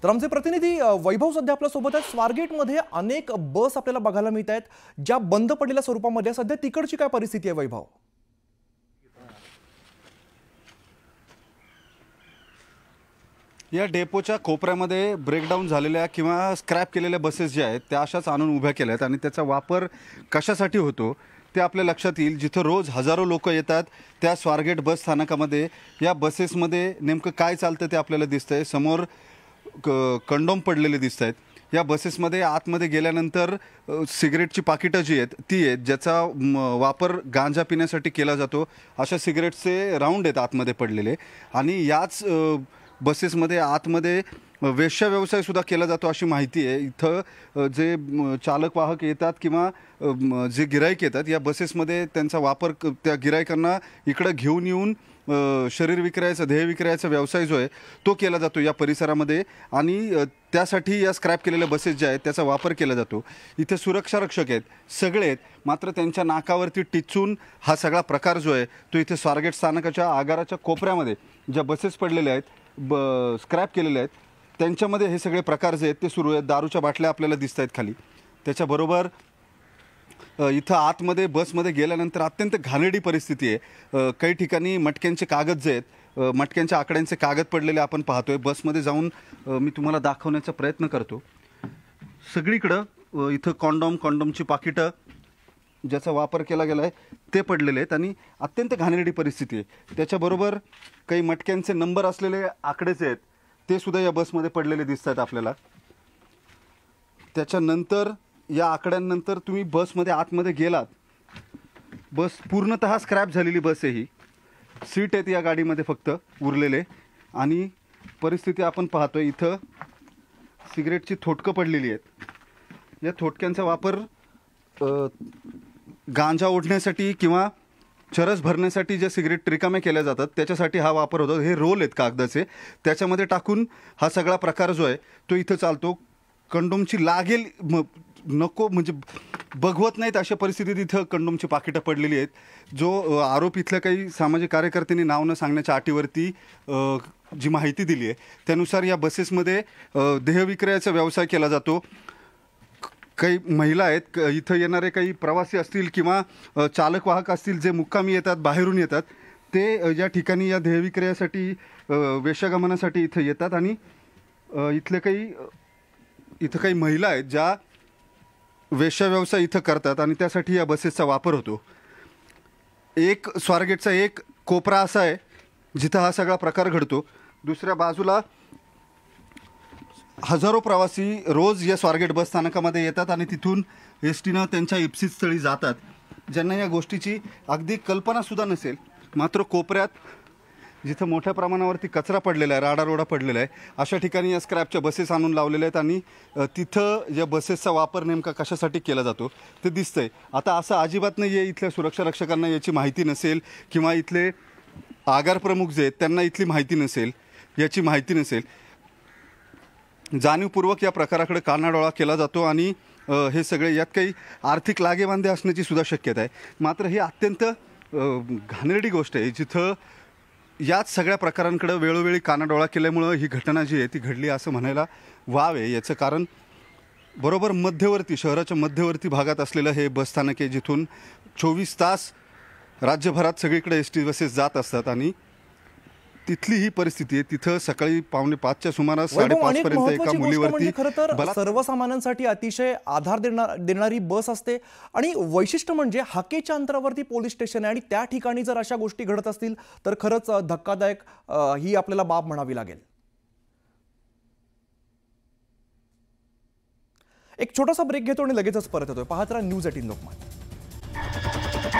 तर आमचे प्रतिनिधी वैभव सध्या आपल्या सोबत आहेत। स्वारगेटमध्ये अनेक बस आपल्याला बघायला मिळत आहेत ज्या बंद पडलेल्या स्वरूपामध्ये। सध्या तिकडची काय परिस्थिती आहे वैभव? या डेपोच्या कोपऱ्यामध्ये ब्रेकडाऊन झालेल्या किंवा स्क्रॅप केलेल्या बसेस ज्या आहेत त्या अशाच आणून उभ्या केल्या आहेत आणि त्याचा वापर कशासाठी होतो ते आपल्या लक्षात येईल। जिथं रोज हजारो लोक येतात त्या स्वारगेट बस स्थानकामध्ये या बसेसमध्ये नेमकं काय चालतं ते आपल्याला दिसतंय। समोर कंडोम पडलेले दिसत आहेत। या बसेसमध्ये आतमध्ये गेल्यानंतर सिगरेटची पाकिटं जी आहेत ती आहेत ज्याचा वापर गांजा पिण्यासाठी केला जातो। अशा सिगरेटचे राऊंड आहेत आतमध्ये पडलेले आणि याच बसेसमध्ये आतमध्ये वेश्या व्यवसाय सुद्धा केला जातो अशी माहिती आहे। इथं जे चालक वाहक येतात किंवा जे गिराईक येतात या बसेसमध्ये त्यांचा वापर त्या गिराईकांना इकडं घेऊन येऊन शरीर विक्रायचा ध्येय विक्रायचा व्यवसाय जो आहे तो केला जातो या परिसरामध्ये आणि त्यासाठी या स्क्रॅप केलेल्या बसेस ज्या आहेत त्याचा वापर केला जातो। इथे सुरक्षा रक्षक आहेत सगळे आहेत, मात्र त्यांच्या नाकावरती टिचून हा सगळा प्रकार जो आहे तो इथे स्वारगेट स्थानकाच्या आगाराच्या कोपऱ्यामध्ये ज्या बसेस पडलेल्या आहेत स्क्रॅप केलेल्या आहेत त्यांच्यामध्ये हे सगळे प्रकार जे आहेत ते सुरू आहेत। दारूच्या बाटल्या आपल्याला दिसत आहेत खाली। त्याच्याबरोबर इथं आतमध्ये बसमध्ये गेल्यानंतर अत्यंत घाणेरडी परिस्थिती आहे। काही ठिकाणी मटक्यांचे कागद जे आहेत मटक्यांच्या आकड्यांचे कागद पडलेले आपण पाहतोय। बसमध्ये जाऊन मी तुम्हाला दाखवण्याचा प्रयत्न करतो। सगळीकडं इथं कॉन्डोमची पाकिटं ज्याचा वापर केला गेला आहे ते पडलेले आहेत आणि अत्यंत घाणेरडी परिस्थिती आहे। त्याच्याबरोबर काही मटक्यांचे नंबर असलेले आकडे जे आहेत ते सुद्धा या बसमध्ये पडलेले दिसत आहेत आपल्याला। त्याच्यानंतर या आकड्यांनंतर तुम्ही बसमध्ये आतमध्ये गेलात, बस पूर्णतः स्क्रॅप झालेली बस आहे ही। सीट आहेत या गाडीमध्ये फक्त उरलेले आणि परिस्थिती आपण पाहतोय। इथं सिगरेटची थोटकं पडलेली आहेत। या थोटक्यांचा वापर गांजा ओढण्यासाठी किंवा चरस भरण्यासाठी जे सिगरेट रिकामे केल्या जातात त्याच्यासाठी हा वापर होतो। हे रोल आहेत कागदाचे त्याच्यामध्ये टाकून हा सगळा प्रकार जो आहे तो इथं चालतो। कंडोमची लागेल नको म्हणजे बघवत नाहीत अशा परिस्थितीत इथं कंडोमची पाकिटं पडलेली आहेत। जो आरोप इथल्या काही सामाजिक कार्यकर्त्यांनी नाव न सांगण्याच्या अटीवरती जी माहिती दिली आहे त्यानुसार या बसेसमध्ये देहविक्रयाचा व्यवसाय केला जातो। काही महिला आहेत, इथं येणारे काही प्रवासी असतील किंवा चालक वाहक असतील जे मुक्कामी येतात बाहेरून येतात ते या ठिकाणी या देहविक्रयासाठी वेश्यागमनासाठी इथं येतात आणि इथं काही महिला आहेत ज्या वेश्या व्यवसाय इथं करतात आणि त्यासाठी या बसेसचा वापर होतो। एक स्वारगेटचा एक कोपरा असा आहे जिथं हा सगळा प्रकार घडतो। दुसऱ्या बाजूला हजारो प्रवासी रोज या स्वारगेट बस स्थानकामध्ये येतात आणि तिथून एसटीनं त्यांच्या इप्सित स्थळी जातात, ज्यांना या गोष्टीची अगदी कल्पनासुद्धा नसेल। मात्र कोपऱ्यात जिथं मोठ्या प्रमाणावरती कचरा पडलेला आहे, राडारोडा पडलेला आहे, अशा ठिकाणी या स्क्रॅपच्या बसेस आणून लावलेल्या आहेत आणि तिथं या बसेसचा वापर नेमका कशासाठी केला जातो ते दिसतंय। आता असं अजिबात नाही आहे इथल्या सुरक्षा रक्षकांना याची माहिती नसेल किंवा इथले आगार प्रमुख जे आहेत त्यांना इथली माहिती नसेल, याची माहिती नसेल। जाणीवपूर्वक या प्रकाराकडे कानाडोळा केला जातो आणि हे सगळे यात काही आर्थिक लागेबांधे असण्याची सुद्धा शक्यता आहे। मात्र ही अत्यंत घाणेरडी गोष्ट आहे जिथं याच सगळ्या प्रकारांकडे वेळोवेळी कानाडोळा केल्यामुळं ही घटना जी आहे ती घडली असं म्हणायला वाव आहे। याचं कारण बरोबर मध्यवर्ती शहराच्या मध्यवर्ती भागात असलेलं हे बसस्थानक आहे जिथून 24 तास राज्यभरात सगळीकडे एस टी बसेस जात असतात आणि तिथली ही परिस्थिती आहे। तिथं सकाळी 4:45च्या सुमारास 5:30 पर्यंत एका मुलीवरती खरं तर सर्वसामान्यांसाठी अतिशय आधार देणारी बस असते आणि वैशिष्ट्य म्हणजे हाकेच्या अंतरावरती पोलीस स्टेशन आहे आणि त्या ठिकाणी जर अशा गोष्टी घडत असतील तर खरंच धक्कादायक ही आपल्याला बाब म्हणावी लागेल। एक छोटासा ब्रेक घेतो आणि लगेचच परत येतोय। पाहत राहा न्यूज 18 लोकमत।